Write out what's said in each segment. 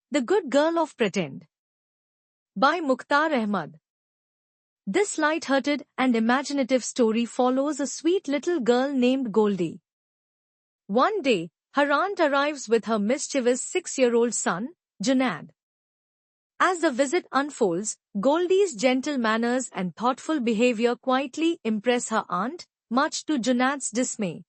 The Good Girl of Pretend by Mukhtar Ahmad. This light-hearted and imaginative story follows a sweet little girl named Goldie. One day, her aunt arrives with her mischievous 6-year-old son, Junaid. As the visit unfolds, Goldie's gentle manners and thoughtful behavior quietly impress her aunt, much to Junaid's dismay.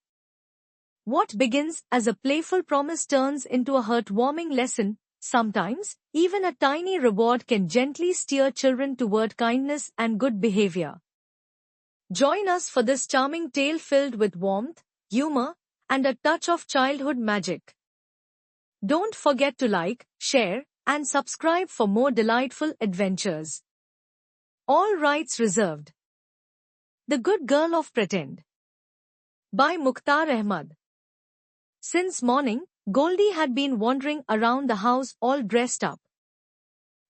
What begins as a playful promise turns into a heartwarming lesson. Sometimes, even a tiny reward can gently steer children toward kindness and good behavior. Join us for this charming tale filled with warmth, humor, and a touch of childhood magic. Don't forget to like, share, and subscribe for more delightful adventures. All rights reserved. The Good Girl of Pretend by Mukhtar Ahmad. Since morning, Goldie had been wandering around the house all dressed up.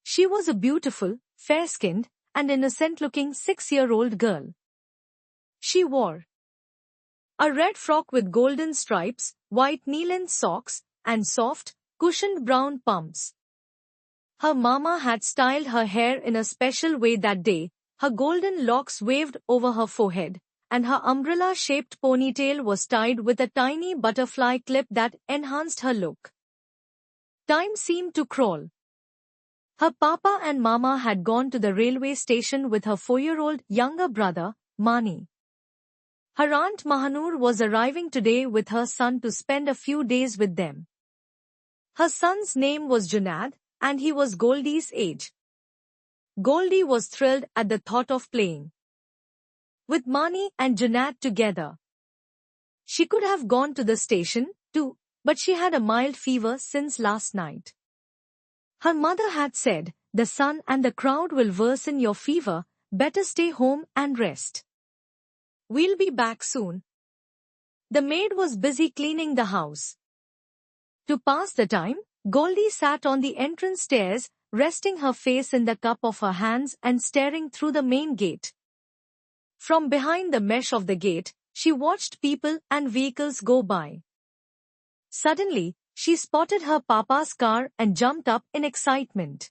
She was a beautiful, fair-skinned, and innocent-looking 6-year-old girl. She wore a red frock with golden stripes, white knee-length socks, and soft, cushioned brown pumps. Her mama had styled her hair in a special way that day. Her golden locks waved over her forehead, and her umbrella-shaped ponytail was tied with a tiny butterfly clip that enhanced her look. Time seemed to crawl. Her papa and mama had gone to the railway station with her 4-year-old younger brother, Mani. Her aunt Mahanur was arriving today with her son to spend a few days with them. Her son's name was Junaid, and he was Goldie's age. Goldie was thrilled at the thought of playing with Mani and Junaid together. She could have gone to the station, too, but she had a mild fever since last night. Her mother had said, "The sun and the crowd will worsen your fever, better stay home and rest. We'll be back soon." The maid was busy cleaning the house. To pass the time, Goldie sat on the entrance stairs, resting her face in the cup of her hands and staring through the main gate. From behind the mesh of the gate, she watched people and vehicles go by. Suddenly, she spotted her papa's car and jumped up in excitement.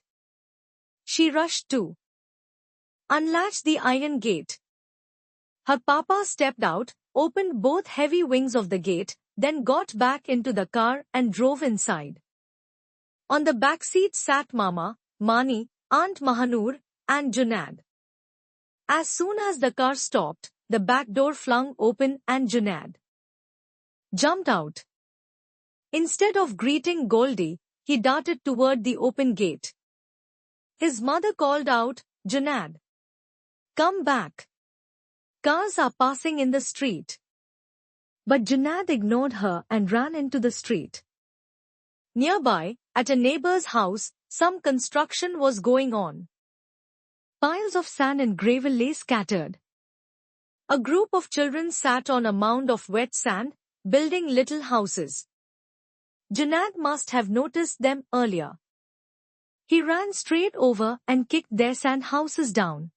She rushed to unlatch the iron gate. Her papa stepped out, opened both heavy wings of the gate, then got back into the car and drove inside. On the back seat sat Mama, Mani, Aunt Mahanur, and Junaid. As soon as the car stopped, the back door flung open and Junaid jumped out. Instead of greeting Goldie, he darted toward the open gate. His mother called out, "Junaid, come back. Cars are passing in the street." But Junaid ignored her and ran into the street. Nearby, at a neighbor's house, some construction was going on. Piles of sand and gravel lay scattered. A group of children sat on a mound of wet sand, building little houses. Junaid must have noticed them earlier. He ran straight over and kicked their sand houses down.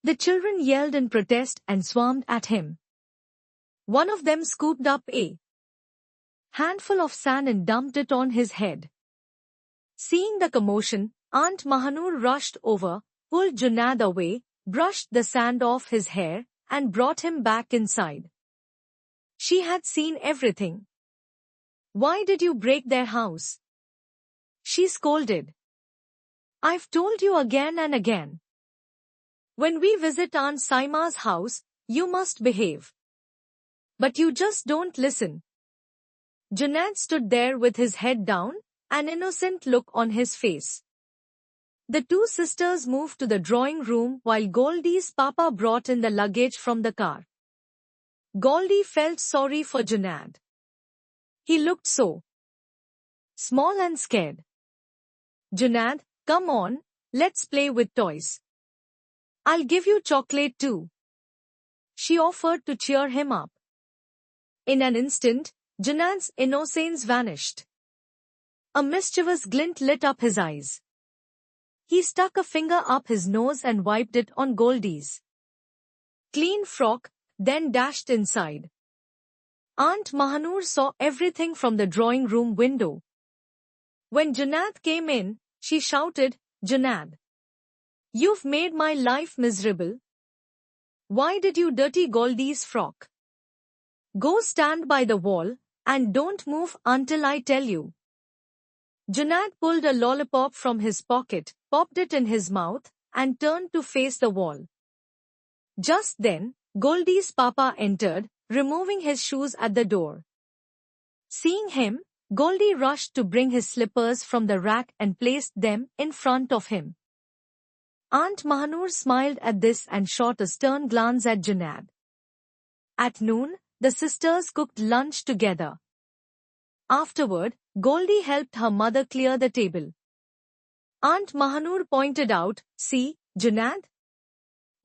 The children yelled in protest and swarmed at him. One of them scooped up a handful of sand and dumped it on his head. Seeing the commotion, Aunt Mahanur rushed over, pulled Junaid away, brushed the sand off his hair, and brought him back inside. She had seen everything. "Why did you break their house?" she scolded. "I've told you again and again. When we visit Aunt Saima's house, you must behave. But you just don't listen." Junaid stood there with his head down, an innocent look on his face. The two sisters moved to the drawing room while Goldie's papa brought in the luggage from the car. Goldie felt sorry for Junaid. He looked so small and scared. "Junaid, come on, let's play with toys. I'll give you chocolate too," she offered to cheer him up. In an instant, Junaid's innocence vanished. A mischievous glint lit up his eyes. He stuck a finger up his nose and wiped it on Goldie's clean frock, then dashed inside. Aunt Mahanur saw everything from the drawing room window. When Junaid came in, she shouted, "Junaid, you've made my life miserable. Why did you dirty Goldie's frock? Go stand by the wall, and don't move until I tell you." Junaid pulled a lollipop from his pocket, popped it in his mouth, and turned to face the wall. Just then, Goldie's papa entered, removing his shoes at the door. Seeing him, Goldie rushed to bring his slippers from the rack and placed them in front of him. Aunt Mahanur smiled at this and shot a stern glance at Junaid. At noon, the sisters cooked lunch together. Afterward, Goldie helped her mother clear the table. Aunt Mahanur pointed out, "See, Junaid?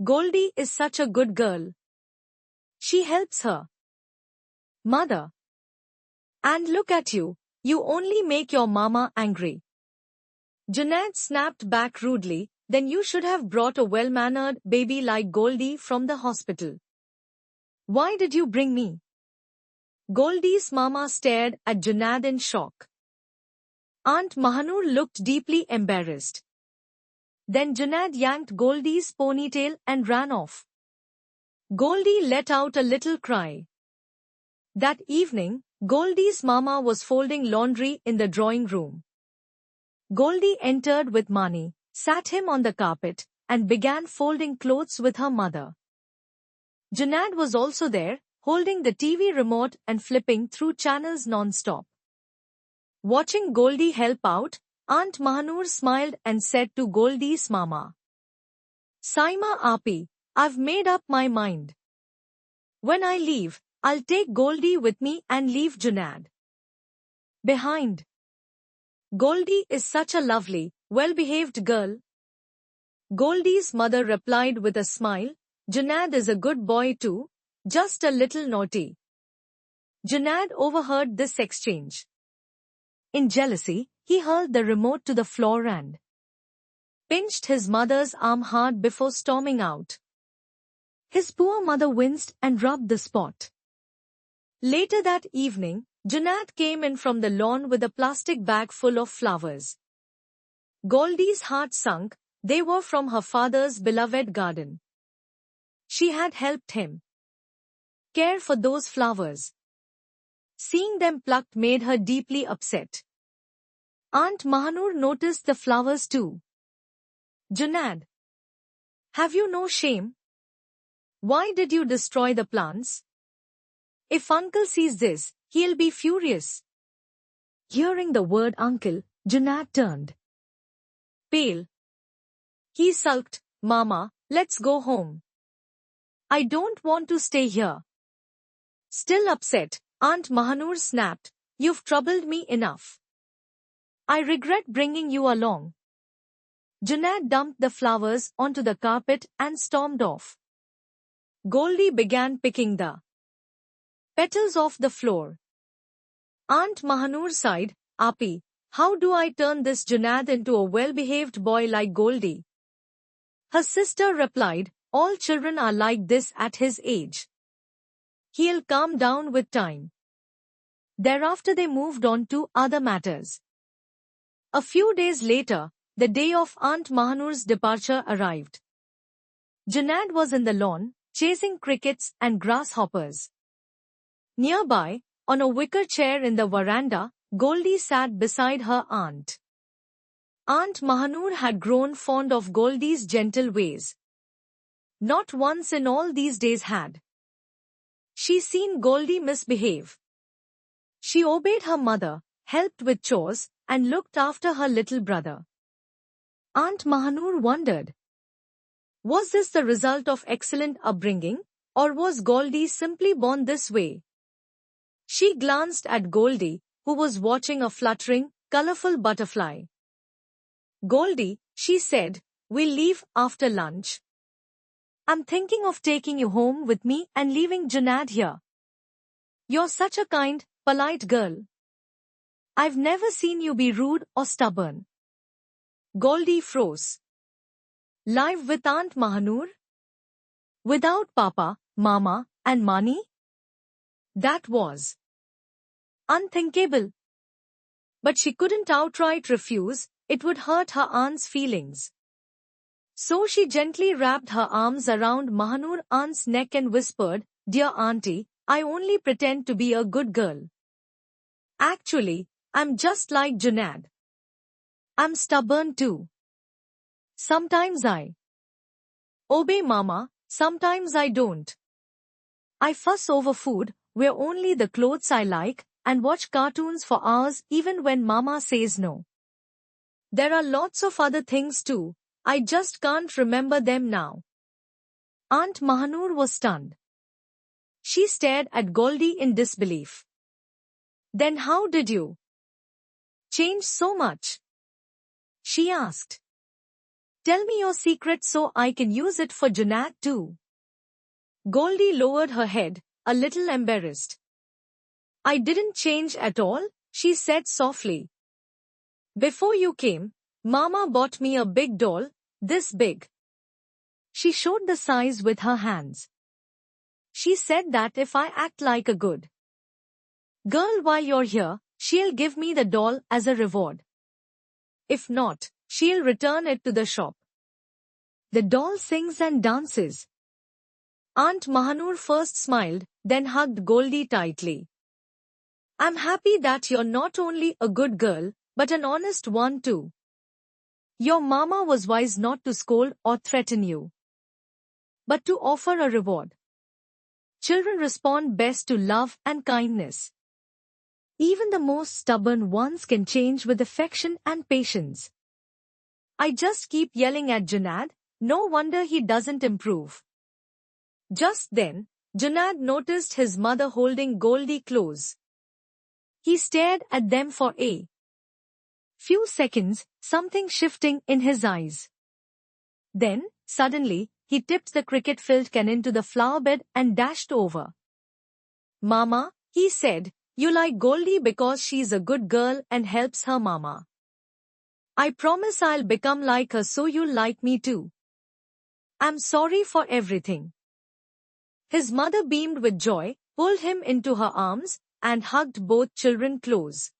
Goldie is such a good girl. She helps her mother. And look at you, you only make your mama angry." Junaid snapped back rudely, "Then you should have brought a well-mannered baby like Goldie from the hospital. Why did you bring me?" Goldie's mama stared at Junaid in shock. Aunt Mahanur looked deeply embarrassed. Then Junaid yanked Goldie's ponytail and ran off. Goldie let out a little cry. That evening, Goldie's mama was folding laundry in the drawing room. Goldie entered with Mani, sat him on the carpet, and began folding clothes with her mother. Junaid was also there, holding the TV remote and flipping through channels non-stop. Watching Goldie help out, Aunt Mahanur smiled and said to Goldie's mama, "Saima Api, I've made up my mind. When I leave, I'll take Goldie with me and leave Junaid behind. Goldie is such a lovely, well-behaved girl." Goldie's mother replied with a smile, "Junaid is a good boy too, just a little naughty." Junaid overheard this exchange. In jealousy, he hurled the remote to the floor and pinched his mother's arm hard before storming out. His poor mother winced and rubbed the spot. Later that evening, Junaid came in from the lawn with a plastic bag full of flowers. Goldie's heart sunk, they were from her father's beloved garden. She had helped him care for those flowers. Seeing them plucked made her deeply upset. Aunt Mahanur noticed the flowers too. "Junaid, have you no shame? Why did you destroy the plants? If uncle sees this, he'll be furious." Hearing the word uncle, Junaid turned pale. He sulked, "Mama, let's go home. I don't want to stay here." Still upset, Aunt Mahanur snapped, "You've troubled me enough. I regret bringing you along." Junaid dumped the flowers onto the carpet and stormed off. Goldie began picking the petals off the floor. Aunt Mahanur sighed, "Api, how do I turn this Junaid into a well-behaved boy like Goldie?" Her sister replied, "All children are like this at his age. He'll calm down with time." Thereafter they moved on to other matters. A few days later, the day of Aunt Mahanur's departure arrived. Junaid was in the lawn, chasing crickets and grasshoppers. Nearby, on a wicker chair in the veranda, Goldie sat beside her aunt. Aunt Mahanur had grown fond of Goldie's gentle ways. Not once in all these days had she seen Goldie misbehave. She obeyed her mother, helped with chores, and looked after her little brother. Aunt Mahanur wondered, was this the result of excellent upbringing, or was Goldie simply born this way? She glanced at Goldie, who was watching a fluttering, colorful butterfly. "Goldie," she said, "we'll leave after lunch. I'm thinking of taking you home with me and leaving Junaid here. You're such a kind, polite girl. I've never seen you be rude or stubborn." Goldie froze. Live with Aunt Mahanur? Without Papa, Mama, and Mani? That was unthinkable. But she couldn't outright refuse, it would hurt her aunt's feelings. So she gently wrapped her arms around Mahanur aunt's neck and whispered, "Dear auntie, I only pretend to be a good girl. Actually, I'm just like Junaid. I'm stubborn too. Sometimes I obey mama, sometimes I don't. I fuss over food, wear only the clothes I like, and watch cartoons for hours even when mama says no. There are lots of other things too, I just can't remember them now." Aunt Mahanur was stunned. She stared at Goldie in disbelief. "Then how did you change so much?" she asked. "Tell me your secret so I can use it for Junaid too." Goldie lowered her head, a little embarrassed. "I didn't change at all," she said softly. "Before you came, Mama bought me a big doll, this big." She showed the size with her hands. "She said that if I act like a good girl while you're here, she'll give me the doll as a reward. If not, she'll return it to the shop." "The doll sings and dances." Aunt Mahanur first smiled, then hugged Goldie tightly. "I'm happy that you're not only a good girl, but an honest one too. Your mama was wise not to scold or threaten you, but to offer a reward. Children respond best to love and kindness. Even the most stubborn ones can change with affection and patience. I just keep yelling at Junaid, no wonder he doesn't improve." Just then, Junaid noticed his mother holding Goldie close. He stared at them for a few seconds, something shifting in his eyes. Then, suddenly, he tipped the cricket-filled can into the flower bed and dashed over. "Mama," he said, "you like Goldie because she's a good girl and helps her mama. I promise I'll become like her so you'll like me too. I'm sorry for everything." His mother beamed with joy, pulled him into her arms, and hugged both children close.